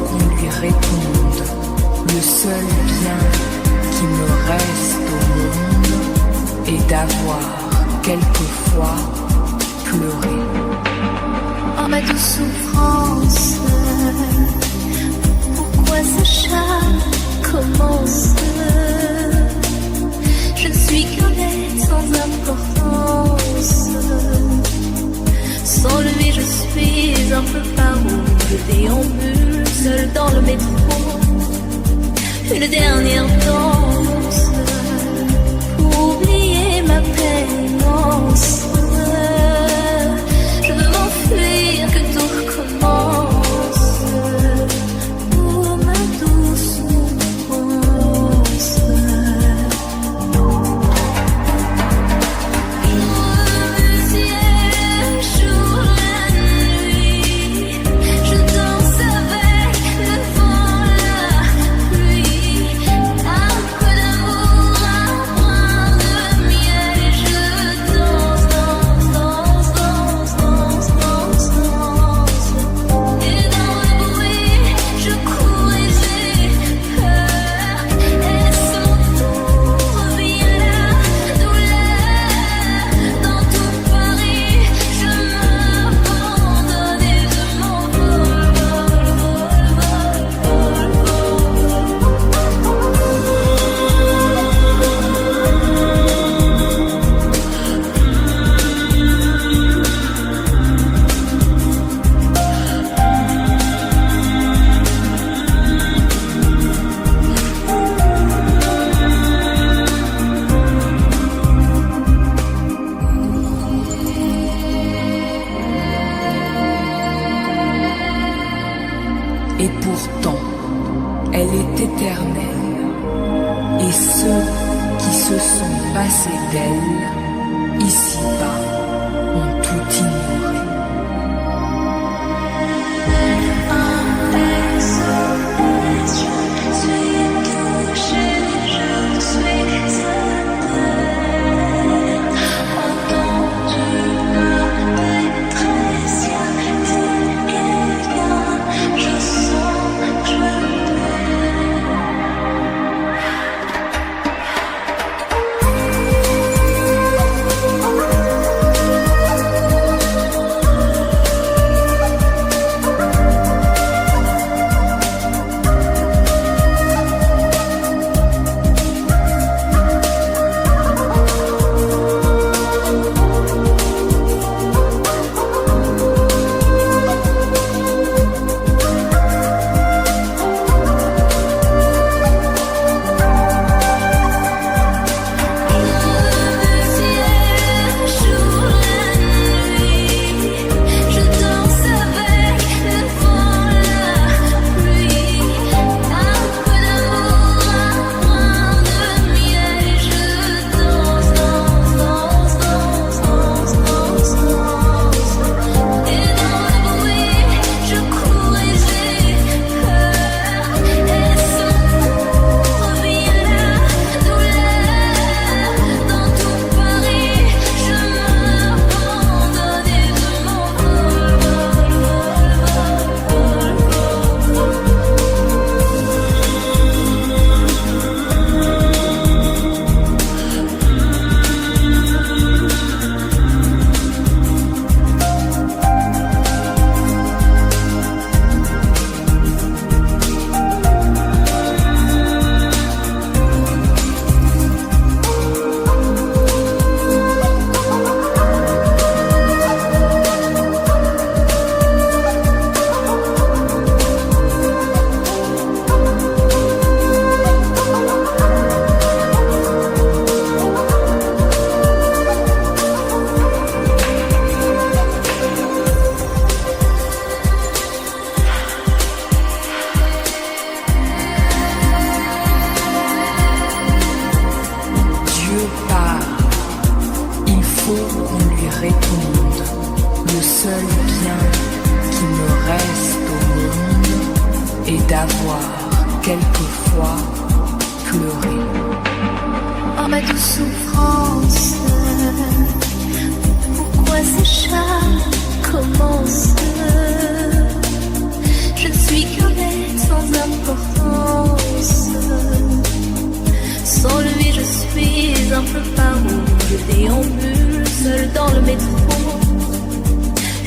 qu'on lui réponde. Le seul bien qui me reste au monde est d'avoir quelquefois pleuré. Oh ma douce souffrance, pourquoi ce chat commence? Je ne suis qu'un être sans importance. Sans lui je suis un peu paro. Je déambule seul dans le métro, une dernière danse pour oublier ma pénance. Je veux m'enfuir, que tout recommence. Oh ma douce souffrance. Et pourtant, elle est éternelle. Et ceux qui se sont passés d'elle, ici-bas, ont tout ignoré. Le seul bien qui me reste au monde est d'avoir quelquefois pleuré. Oh ma douce souffrance, pourquoi ces chats commencent? Je ne suis qu'un être importance. Sans lui je suis un peu paro. Je déambule seul dans le métro.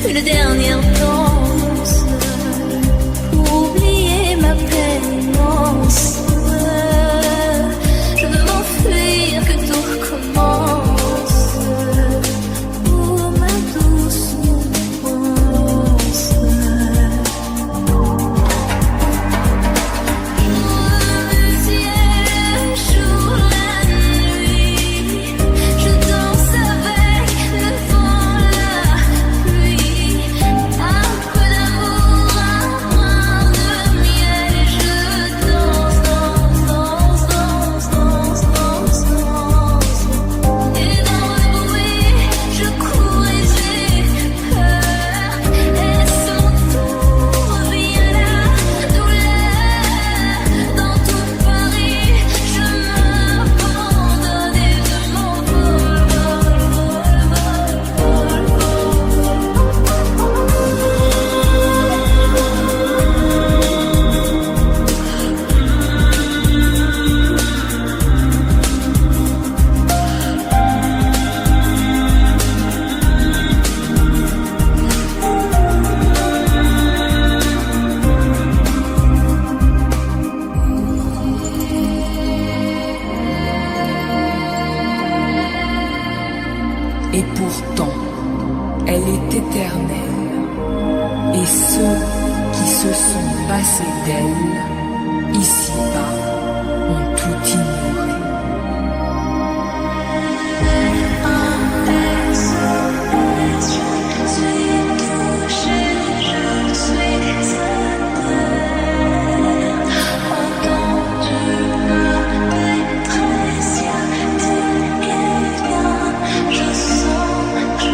Une dernière danse pour oublier ma peine immense. Je veux m'enfuir, que tout recommence. Oh ma douce mouvance. Le ciel jour la nuit. Je danse avec le vent, la pluie. Un peu d'amour, un brin de miel. Et je danse, danse, danse, danse, danse, danse, danse. Et dans le bruit, je cours et j'ai peur. Et son tour vient la douleur. Dans tout Paris, je m'abandonne et je m'envole, vol, vol, vol, Et pourtant, elle est éternelle. Et ceux qui se sont passés d'elle, ici-bas, ont tout ignoré. je suis touchée, je suis éternelle. Entends-tu ma détresse, y'a tes quelqu'un, je sens, je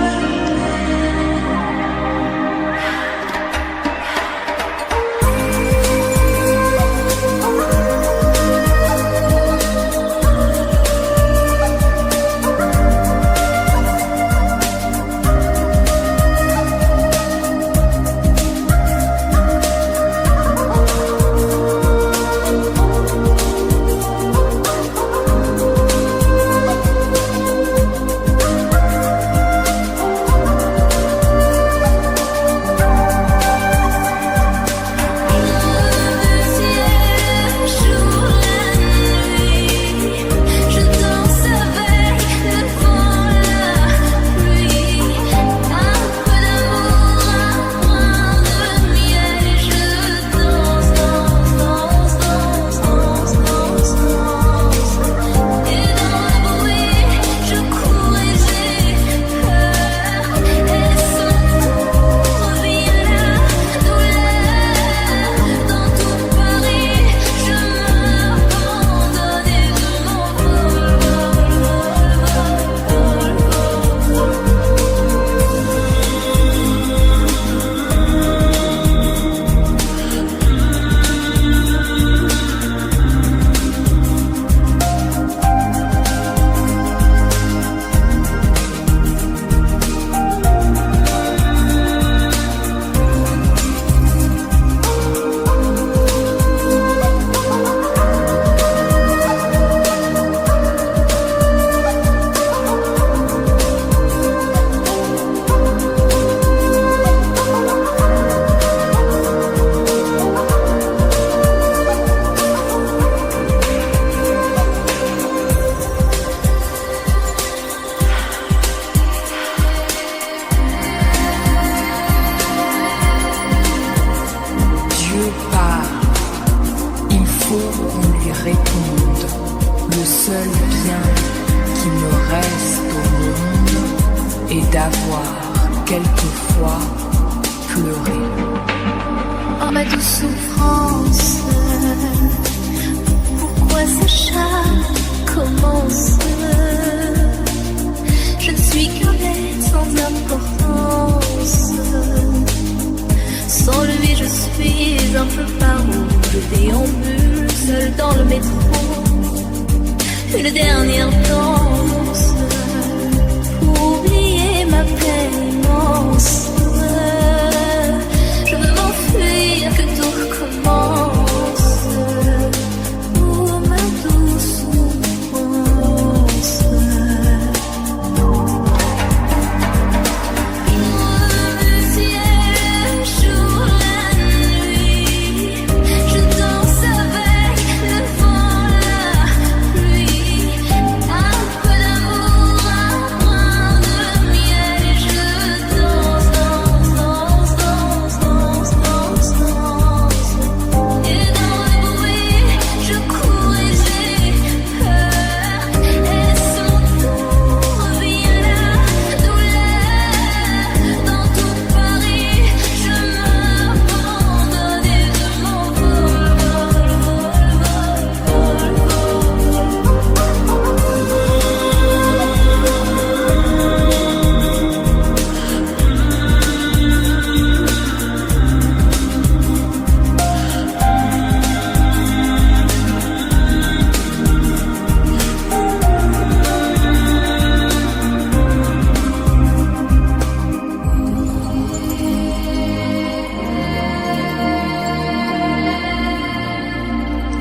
d'avoir quelquefois pleuré. Oh ma douce souffrance, pourquoi ce chat commence? Je ne suis qu'un être sans importance. Sans lui je suis un peu paro. Je déambule seul dans le métro. Une dernière danse pour oublier ma peine immense. Je veux m'enfuir, que tout recommence.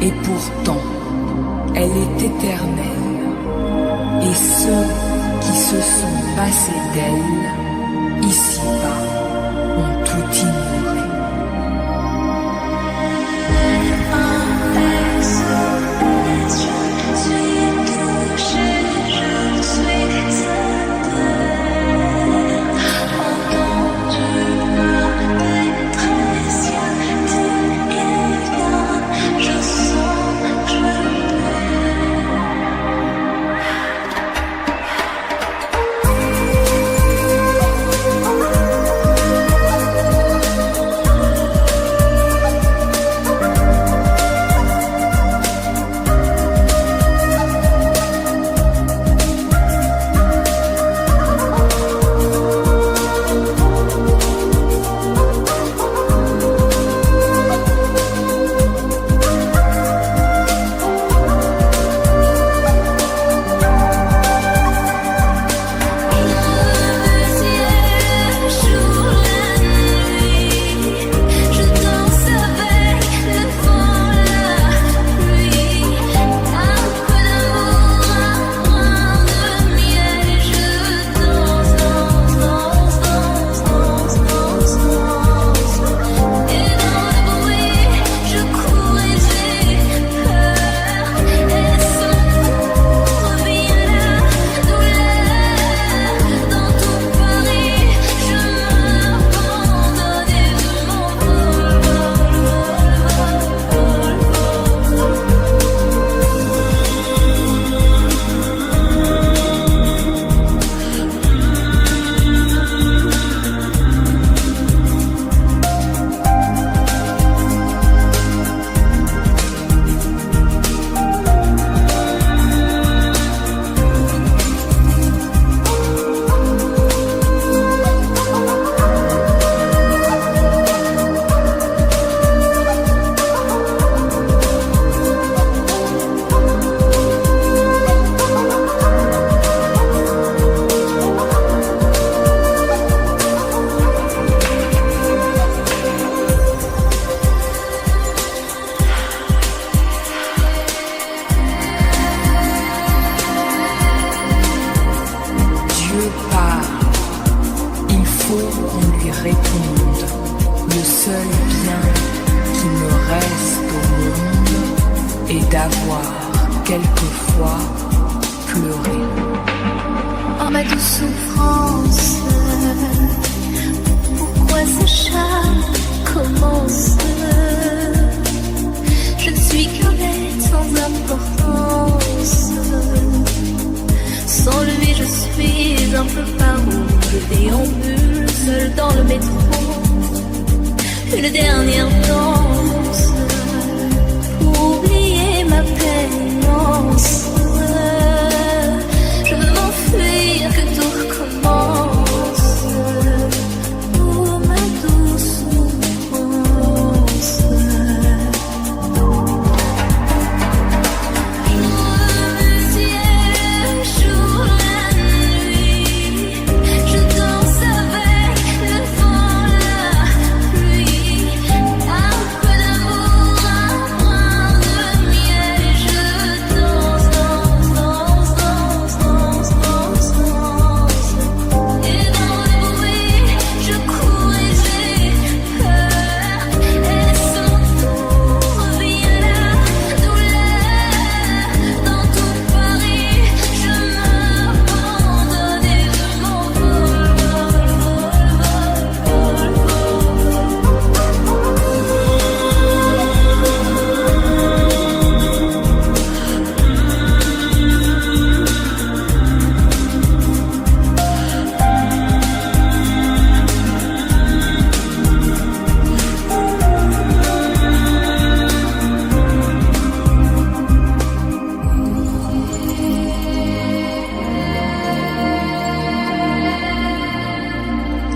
Et pourtant, elle est éternelle. Et ceux qui se sont passés d'elle, ici-bas, ont tout ignoré.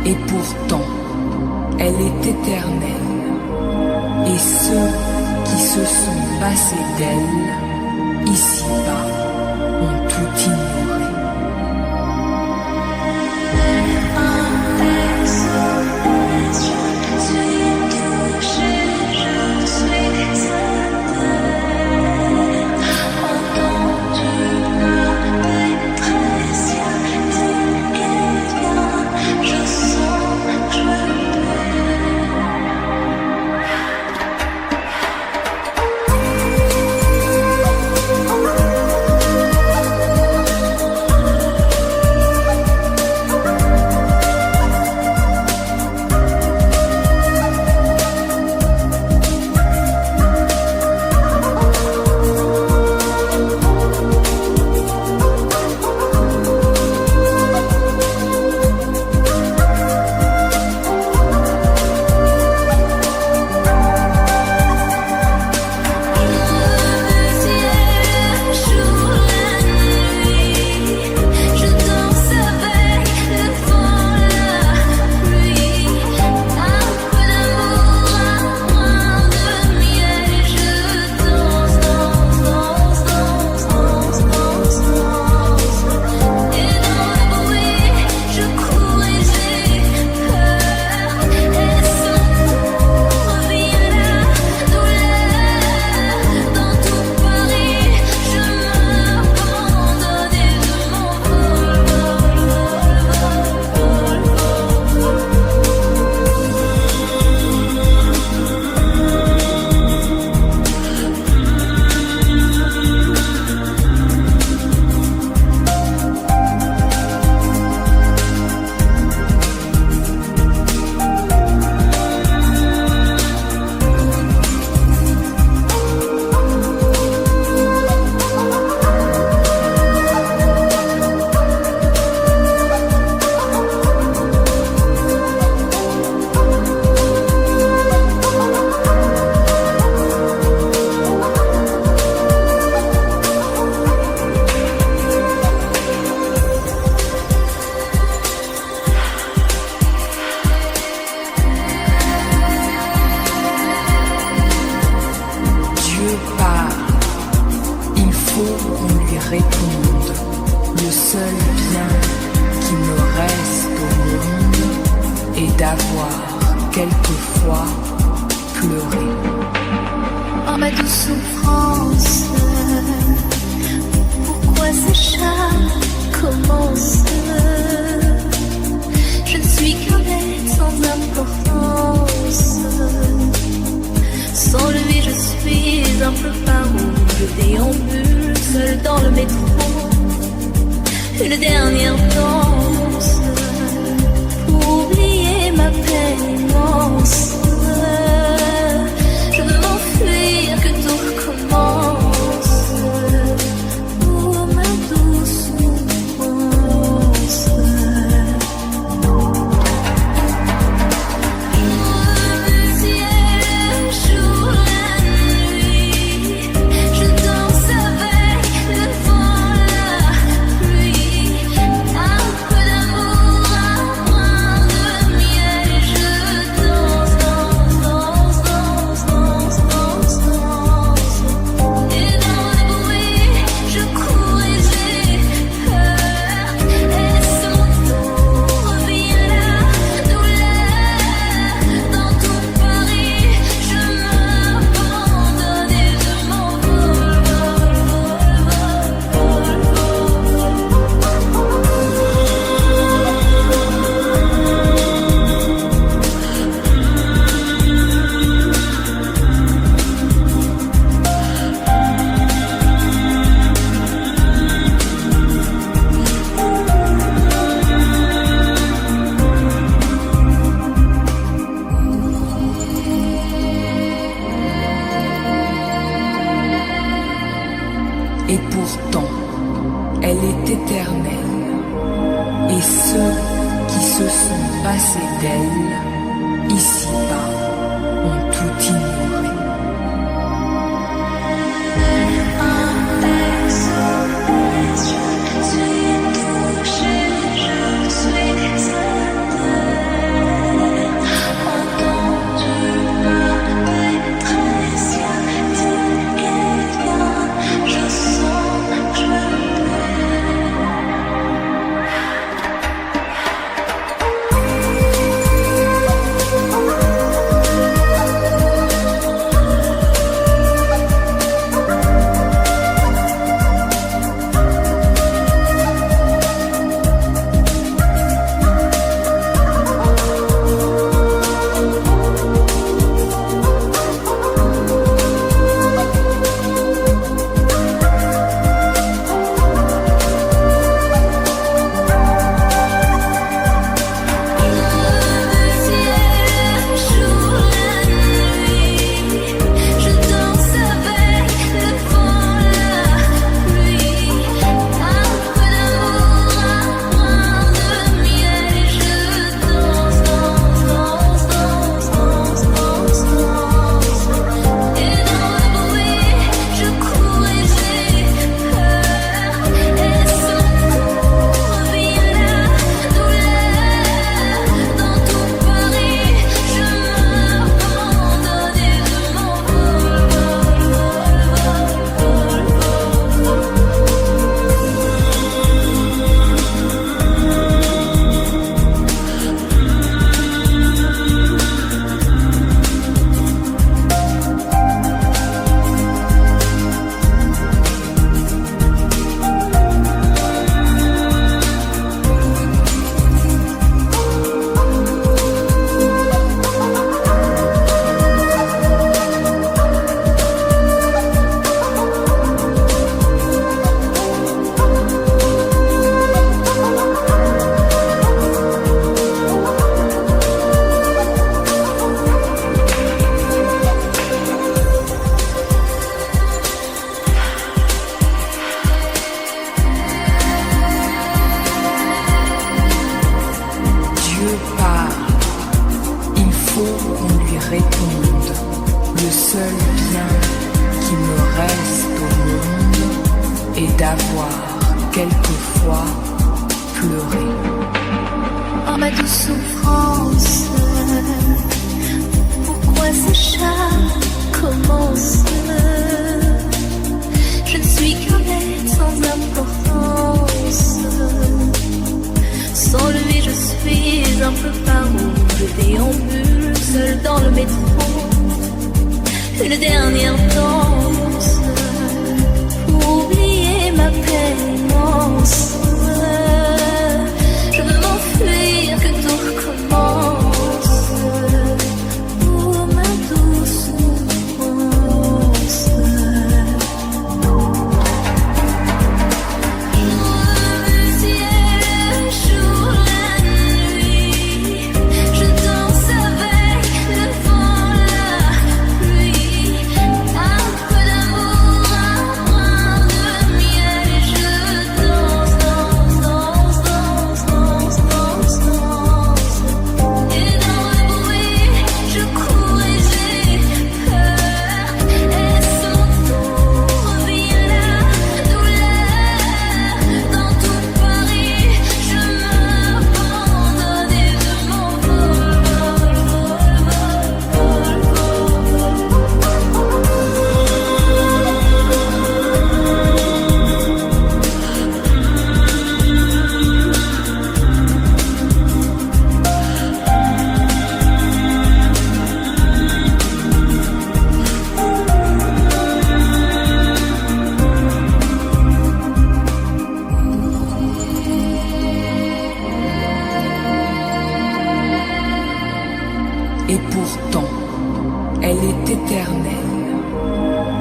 Et pourtant, elle est éternelle. Et ceux qui se sont passés d'elle, ici-bas, ont tout ignoré. Je suis touchée, je suis atteinte. part, il faut qu'on lui réponde. Le seul bien qui me reste au monde est d'avoir quelquefois pleuré. Oh ma douce souffrance, pourquoi ces chats commencent? Je ne suis qu'un être sans importance. Sans lui je suis un peu paro. Je déambule seul dans le métro. Une dernière danse pour oublier ma peine immense. Je veux m'enfuir, que tout recommence. Oh ma douce souffrance. Le ciel, le jour, la nuit. Je danse avec le vent, la pluie. Un peu d'amour, un brin de miel. Je danse, danse, danse, danse, danse, danse, danse. Et dans le bruit, je cours et j'ai peur. Est-ce mon tour? Vient la douleur. Dans tout Paris, je m'abandonne et je m'envole, vol, Et pourtant, elle est éternelle. Et ceux qui se sont passés d'elle, ici-bas, ont tout ignoré. je suis touchée, je suis entends-tu ma détresse? Je sens, je d'avoir quelquefois pleuré. Oh ma douce souffrance, pourquoi ces chats commencent?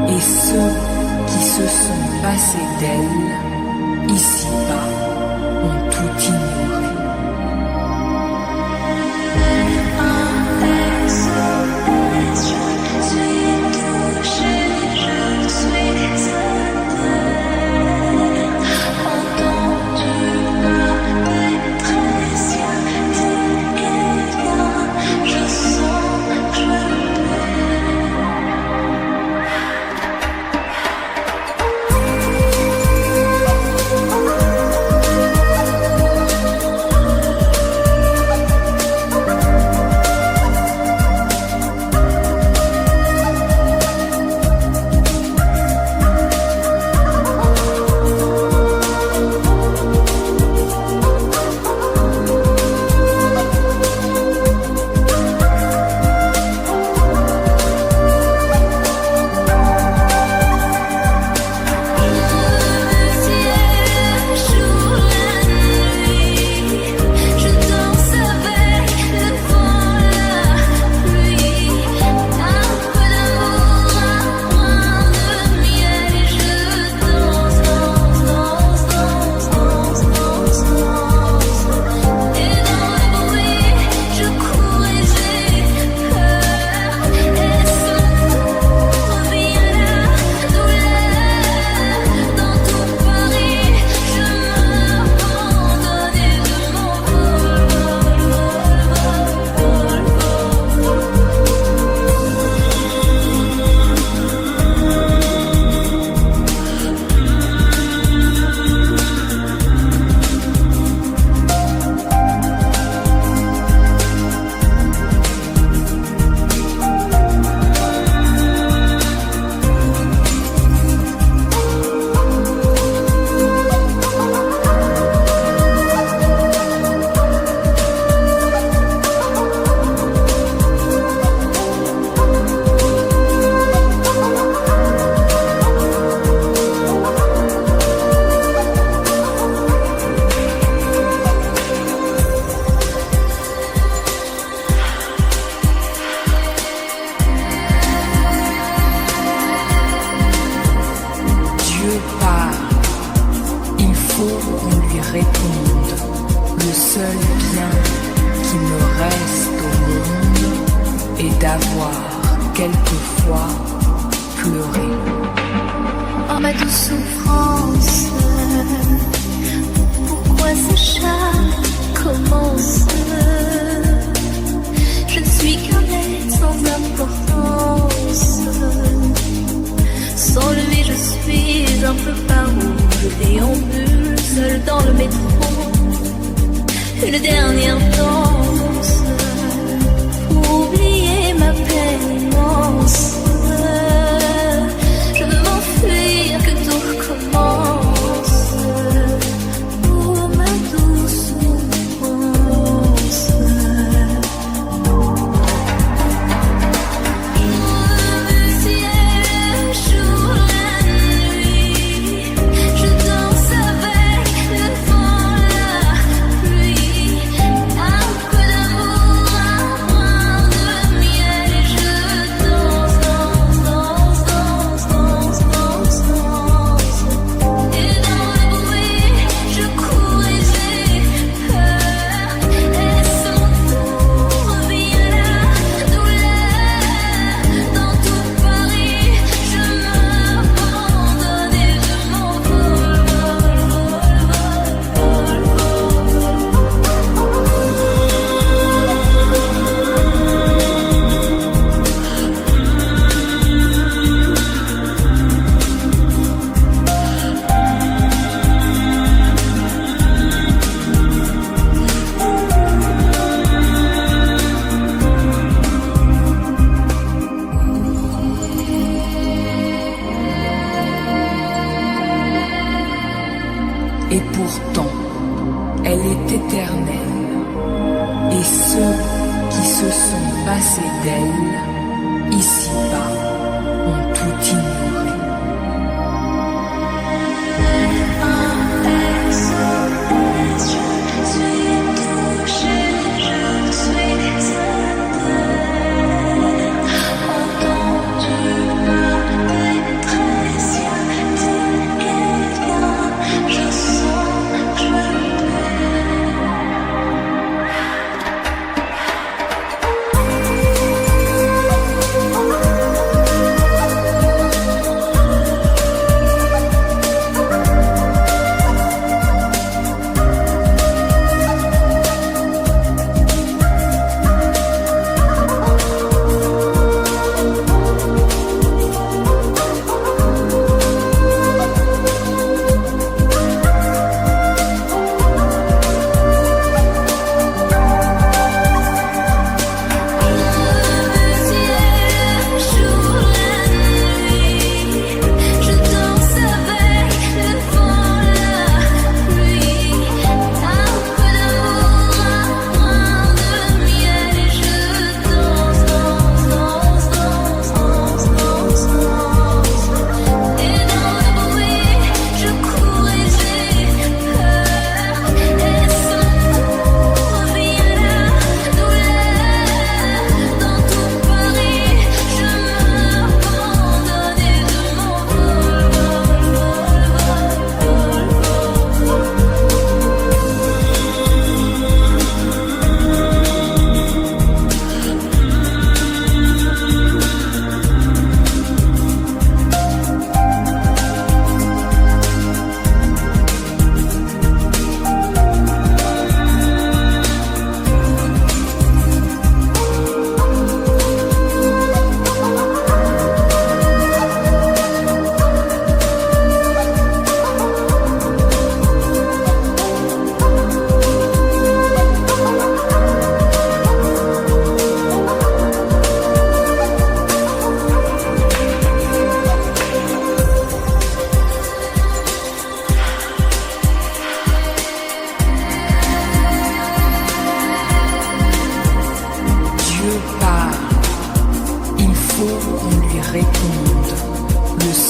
et ceux qui se sont passés d'elle, ici-bas, ont tout ignoré. Et pourtant, elle est éternelle, et ceux qui se sont passés d'elle, ici-bas, ont tout ignoré.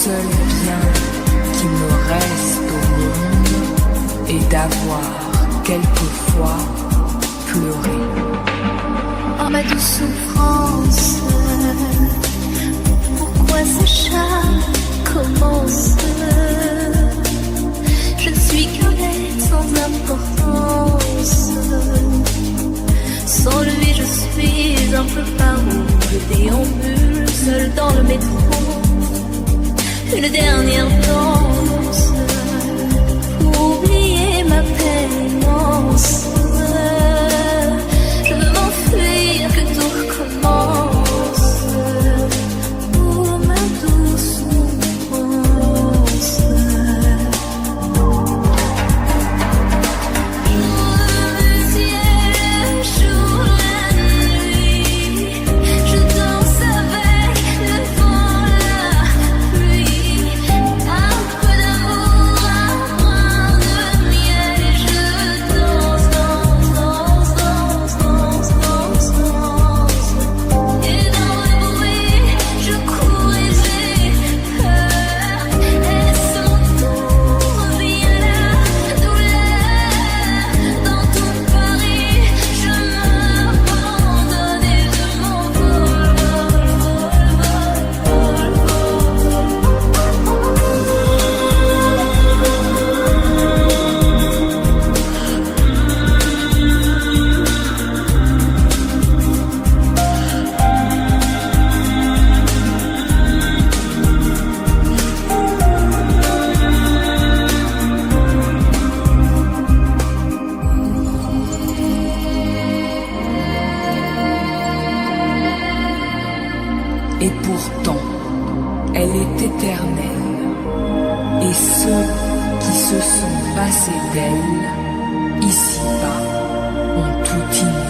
seul bien qui me reste au monde est d'avoir quelquefois pleuré. Oh ma douce souffrance, pourquoi ce charme commence? Je ne suis qu'un être sans importance. Sans lui je suis un peu paro. Je déambule seul dans le métro. Une dernière danse pour oublier ma pénance. Je veux m'enfuir, que tout recommence. Oh ma douce souffrance. Et pourtant, elle est éternelle. Et ceux qui se sont passés d'elle, ici-bas, ont tout ignoré.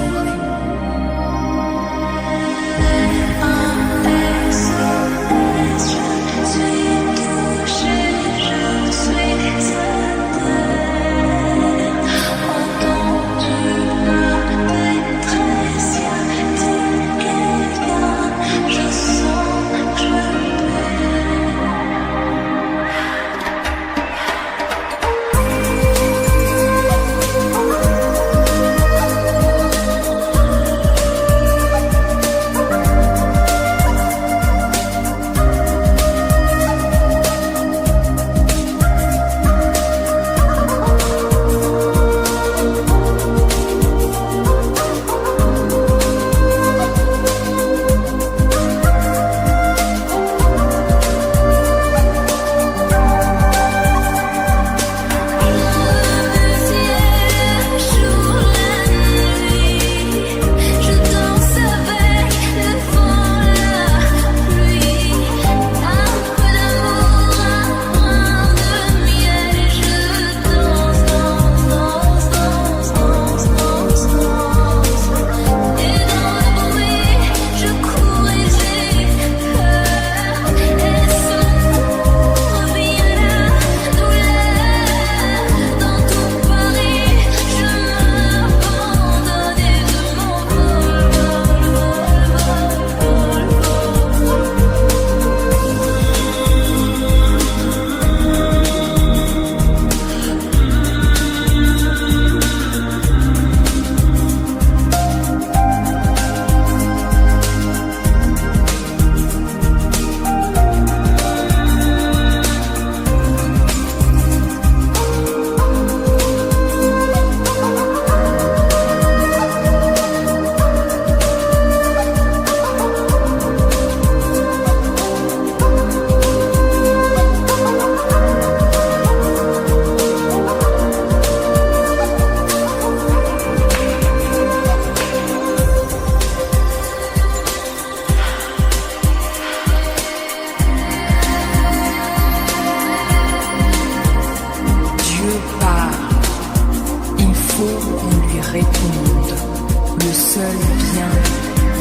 Le seul bien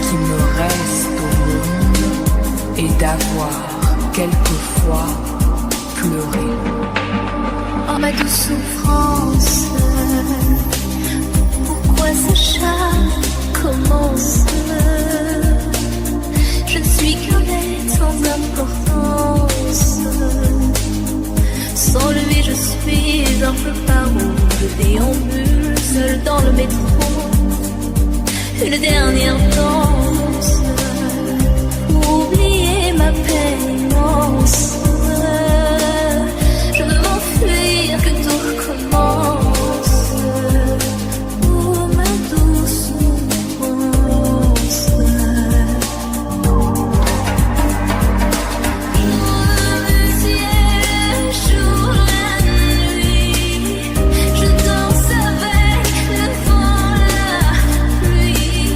qui me reste au monde est d'avoir quelquefois pleuré. Oh ma douce souffrance, pourquoi ce charme commence? Je ne suis qu'un être sans importance. une dernière danse, oublier ma peine immense. Je veux m'enfuir, que tout recommence. Oh ma douce souffrance. Le ciel jour la nuit, je danse avec le vent, la pluie.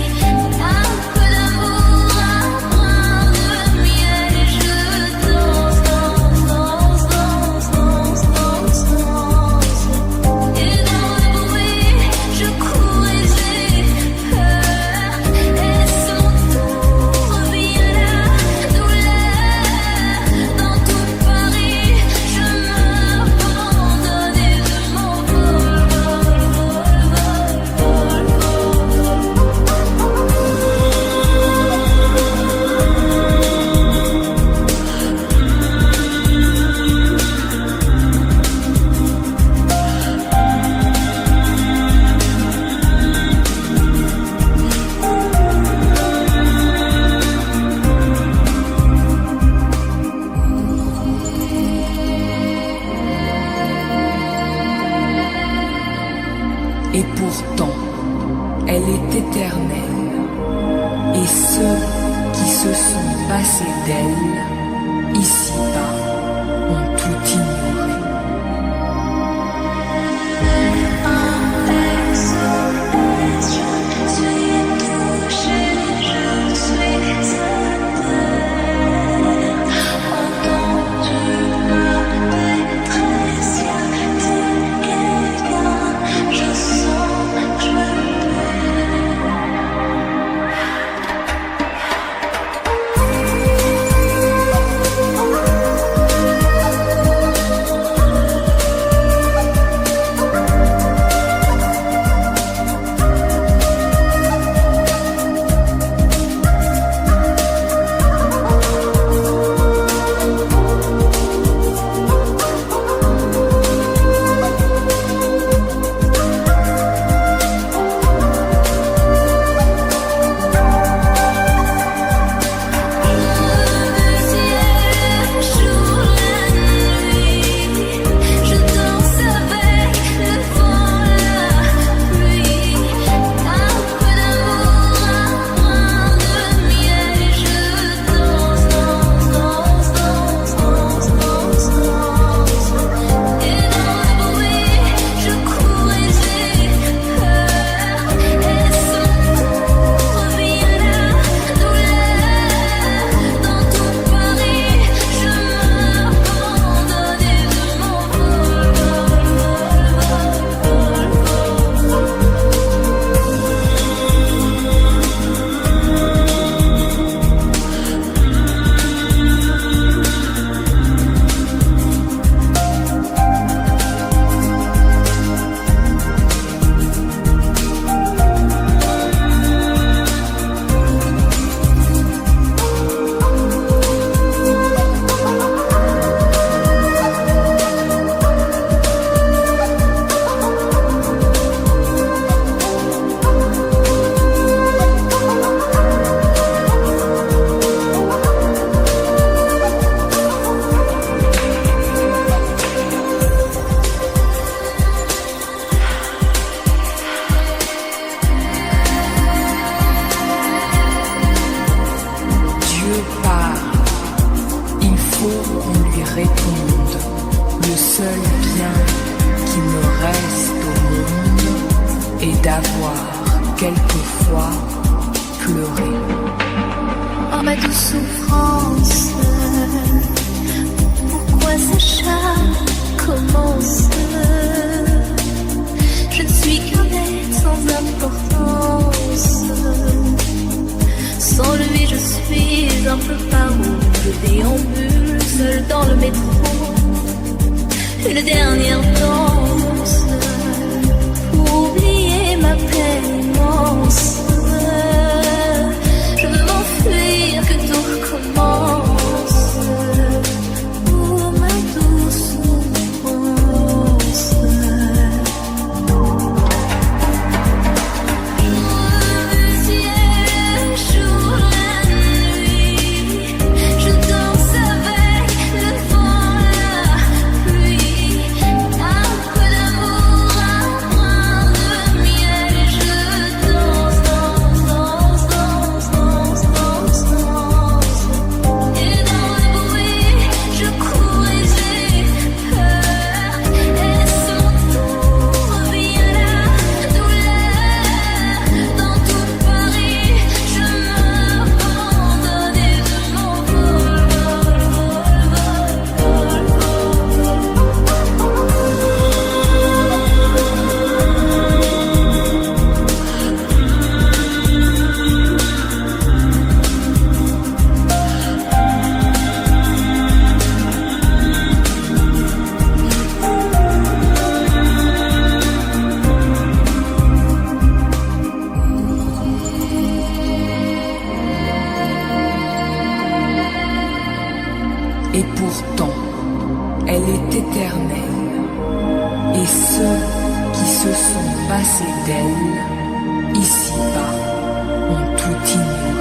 Un peu d'amour, un brin de miel, et je danse, danse, danse, danse, danse, danse, danse. Et dans le bruit, je cours et j'ai peur. Est-ce mon tour, vient la douleur. Dans tout Paris, je m'abandonne et je m'envole, Et pourtant, elle est éternelle. Et ceux qui se sont passés d'elle, ici-bas, ont tout ignoré. Je suis touchée, je suis sa terre. Entends-tu ma détresse? Y a-t-il quelqu'un? Je sens que je perds. Le seul bien qui me reste au monde est d'avoir quelquefois pleuré. Oh ma douce souffrance, pourquoi ce chat commence? Je ne suis qu'un être sans importance. Sans lui je suis un peu paro. Je déambule seul dans le métro. Une dernière danse, oublier ma peine immense. Je veux m'enfuir, que tout recommence. Oh ma douce souffrance. Le ciel elle est éternelle, et ceux qui se sont passés d'elle, ici-bas, ont tout ignoré.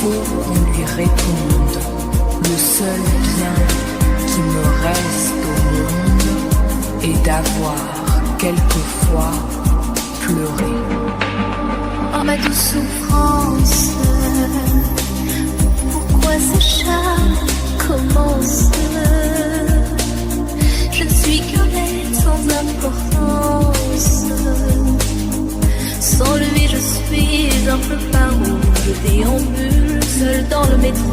faut qu'on lui réponde. Le seul bien qui me reste au monde est d'avoir quelquefois pleuré. Oh ma douce souffrance, pourquoi ce charme commence? Je ne suis qu'un être sans importance. Sans lui je suis un peu paro. Je déambule seul dans le métro.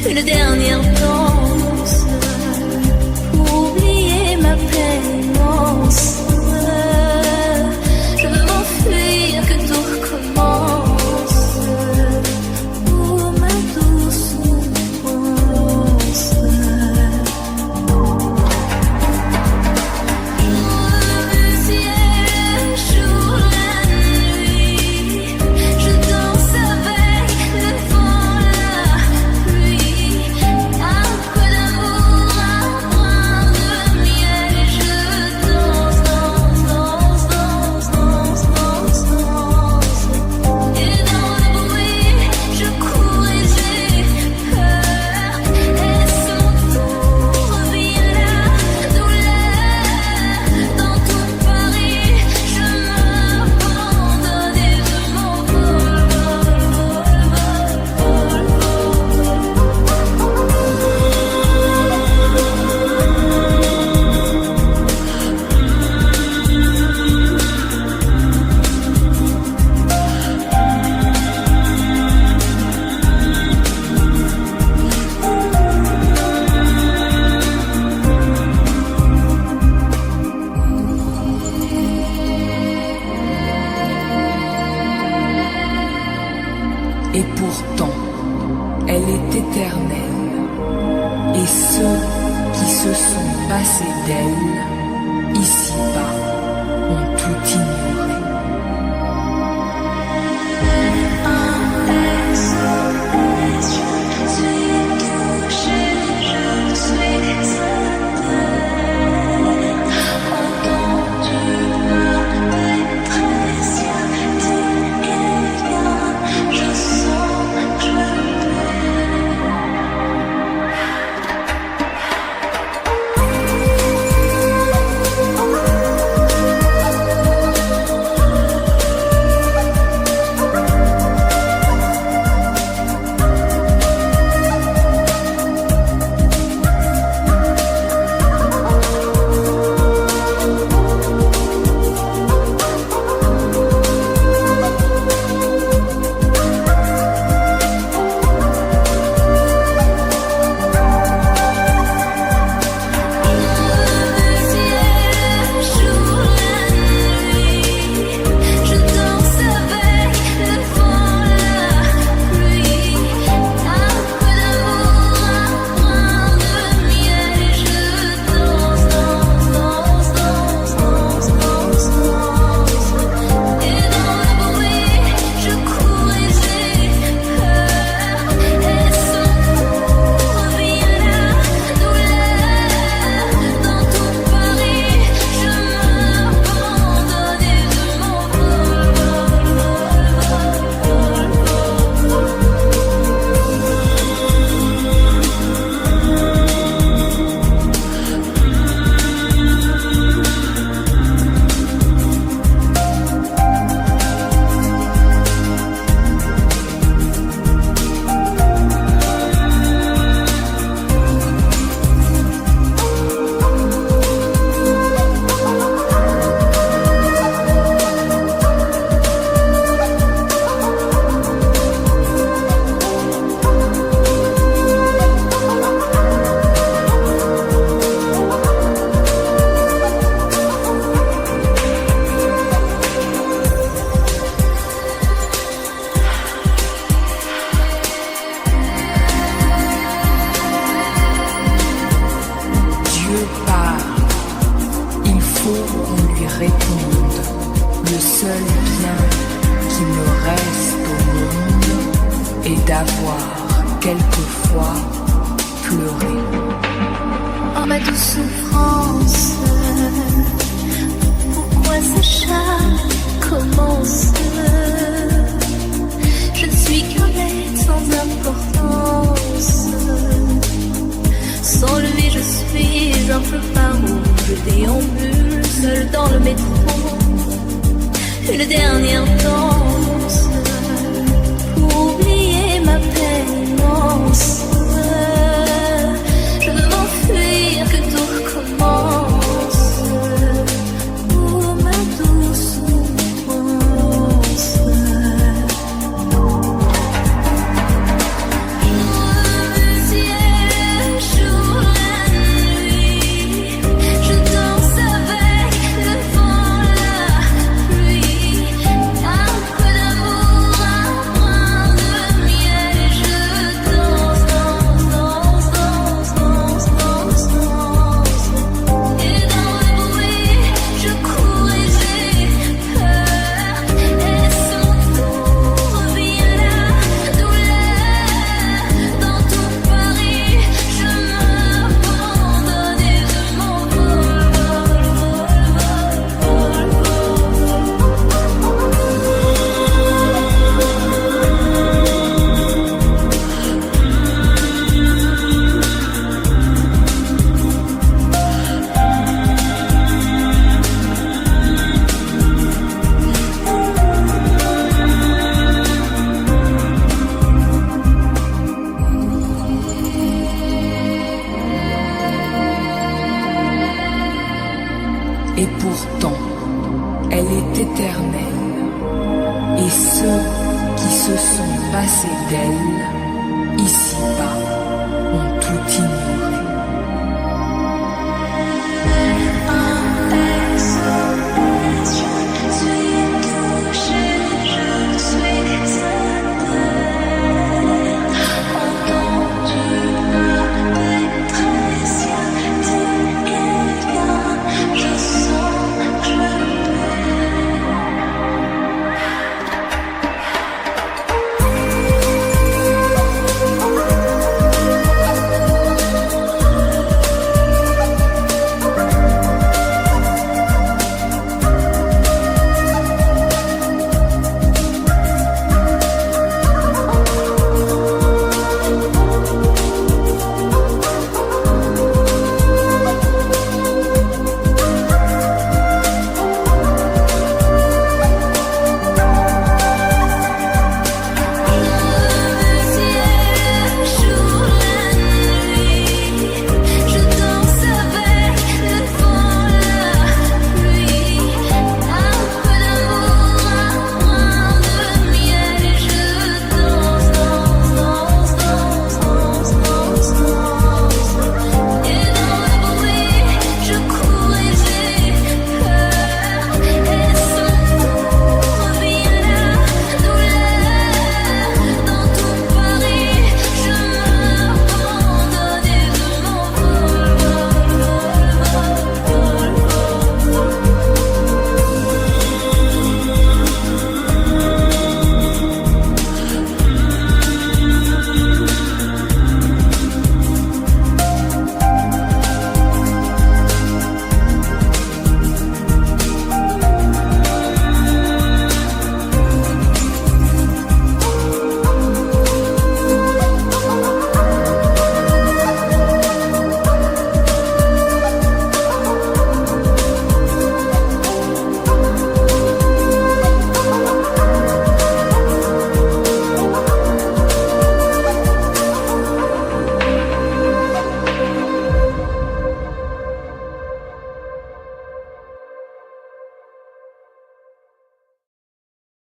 Une dernière danse pour oublier ma peine immense. Je veux m'enfuir, que tout recommence. Oh ma douce souffrance. Le ciel jour la nuit, je danse avec le vent, la pluie. Un peu d'amour, un brin de miel, et je danse, danse, danse, danse, danse, danse, danse. Et dans le bruit, je cours et j'ai peur. Est-ce mon tour? Vient la douleur. Dans tout Paris, je m'abandonne et je m'envole, Et pourtant, elle est éternelle. Et ceux qui se sont passés d'elle, ici-bas, ont tout ignoré. je suis touchée, je suis certaine. Entends-tu ma détresse? Y a-t-il quelqu'un? Je sens que je réponde. Le seul bien qui me reste au monde est d'avoir quelquefois pleuré. Oh ma douce souffrance, pourquoi ce charme commence? Je ne suis qu'un d'importance. Sans lui je suis un peu paro, je déambule seul dans le métro. Une dernière danse pour oublier ma peine immense. Je veux m'enfuir, que tout recommence. Oh ma douce souffrance. Jour le ciel, jour la nuit. Je danse avec le vent, la pluie. Un peu d'amour, un brin de miel. Et je danse, danse, danse, danse, danse, danse, danse. Et dans le bruit, je cours et j'ai peur. Est-ce mon tour? Vient la douleur. Dans tout Paris, je m'abandonne et je m'envole, vol, vol, Et pourtant, elle est éternelle. Et ceux qui se sont passés d'elle, ici-bas, ont tout ignoré.